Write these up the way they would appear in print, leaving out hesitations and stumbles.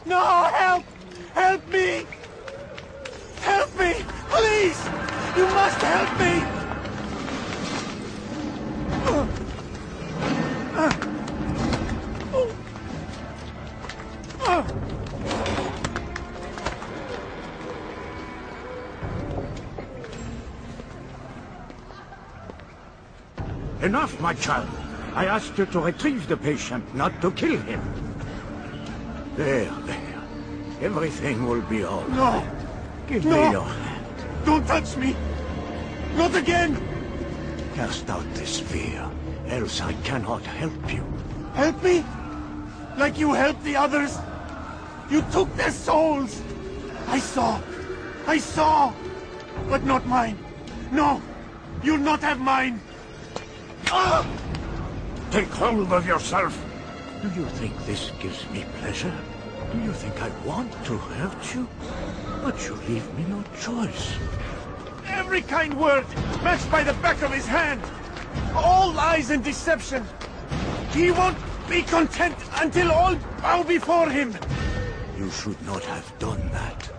No, help! Help me! Help me! Please! You must help me! Enough, my child. I asked you to retrieve the patient, not to kill him. There. Everything will be all right. No! Give me your hand. Don't touch me! Not again! Cast out this fear, else I cannot help you. Help me? Like you helped the others? You took their souls! I saw! But not mine! No! You'll not have mine! Ah! Take hold of yourself! Do you think this gives me pleasure? Do you think I want to hurt you? But you leave me no choice. Every kind word matched by the back of his hand! All lies and deception! He won't be content until all bow before him! You should not have done that.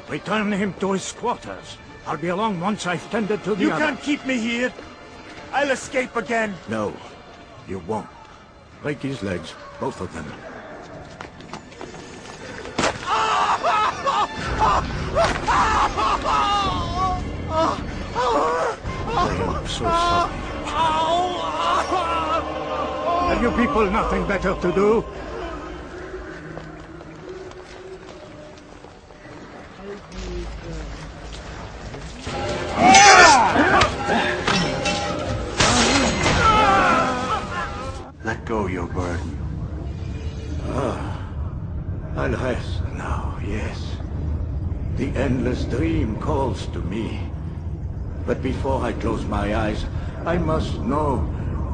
Return him to his quarters. I'll be along once I've tended to the You other. can't keep me here! I'll escape again! No, you won't. Break his legs, both of them. I am so sorry. Have you people nothing better to do? Let go your burden. I'll rest now, yes. The endless dream calls to me. But before I close my eyes, I must know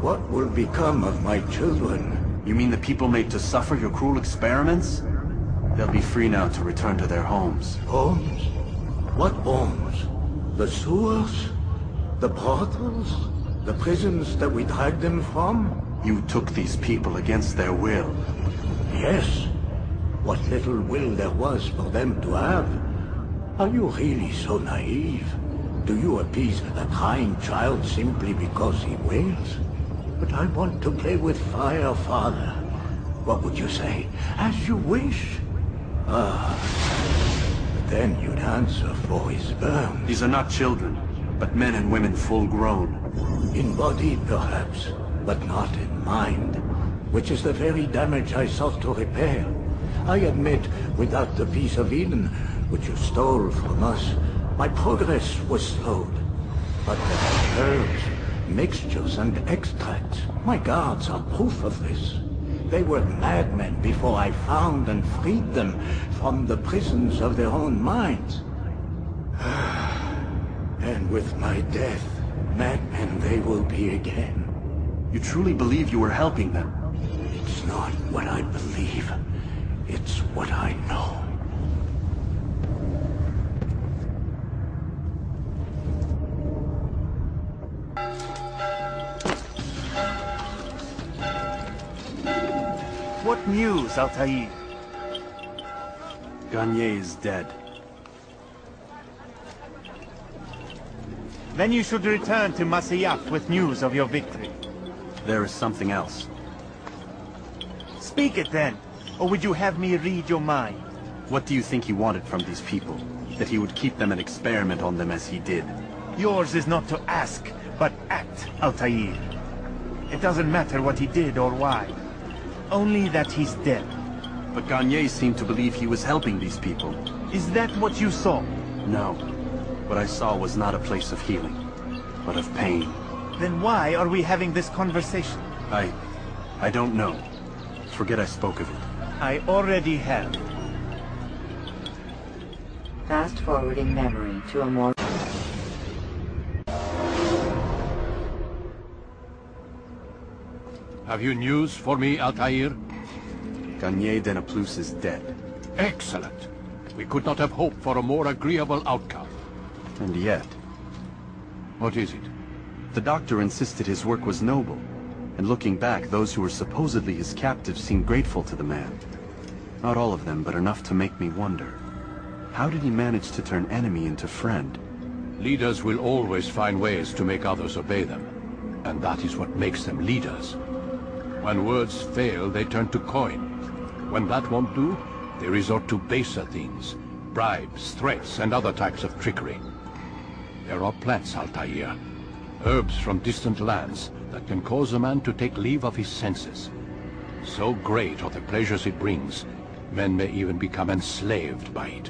what will become of my children. You mean the people made to suffer your cruel experiments? They'll be free now to return to their homes. Homes? What homes? The sewers? The brothels? The prisons that we dragged them from? You took these people against their will. Yes. What little will there was for them to have. Are you really so naive? Do you appease a crying child simply because he wails? But I want to play with fire, Father. What would you say? As you wish. But then you'd answer for his burns. These are not children, but men and women full grown. In body, perhaps, but not in mind. Which is the very damage I sought to repair. I admit, without the piece of Eden, which you stole from us, my progress was slowed. But there are herbs, mixtures, and extracts. My guards are proof of this. They were madmen before I found and freed them from the prisons of their own minds. And with my death, madmen they will be again. You truly believe you were helping them? It's not what I believe. It's what I know. What news, Altaïr? Garnier is dead. Then you should return to Masyaf with news of your victory. There is something else. Speak it then, or would you have me read your mind? What do you think he wanted from these people? That he would keep them and experiment on them as he did? Yours is not to ask, but act, Altaïr. It doesn't matter what he did or why. Only that he's dead. But Garnier seemed to believe he was helping these people. Is that what you saw? No. What I saw was not a place of healing, but of pain. Then why are we having this conversation? I don't know. Forget I spoke of it. I already have. Fast-forwarding memory to a more... Have you news for me, Altaïr? Garnier de Naplouse is dead. Excellent. We could not have hoped for a more agreeable outcome. And yet... What is it? The doctor insisted his work was noble. And looking back, those who were supposedly his captives seemed grateful to the man. Not all of them, but enough to make me wonder. How did he manage to turn enemy into friend? Leaders will always find ways to make others obey them. And that is what makes them leaders. When words fail, they turn to coin. When that won't do, they resort to baser things. Bribes, threats, and other types of trickery. There are plants, Altaïr. Herbs from distant lands that can cause a man to take leave of his senses. So great are the pleasures it brings, men may even become enslaved by it.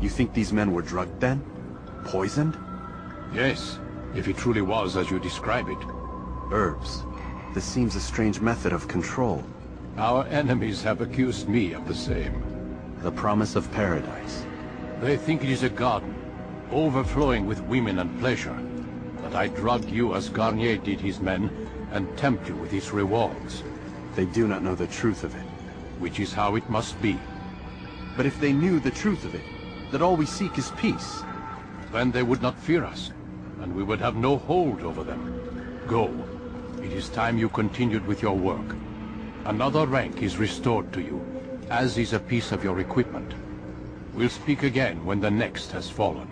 You think these men were drugged then? Poisoned? Yes, if it truly was as you describe it. Herbs. This seems a strange method of control. Our enemies have accused me of the same. The promise of paradise. They think it is a garden, overflowing with women and pleasure. That I drug you as Garnier did his men, and tempt you with its rewards. They do not know the truth of it. Which is how it must be. But if they knew the truth of it, that all we seek is peace, then they would not fear us, and we would have no hold over them. Go. It is time you continued with your work. Another rank is restored to you, as is a piece of your equipment. We'll speak again when the next has fallen.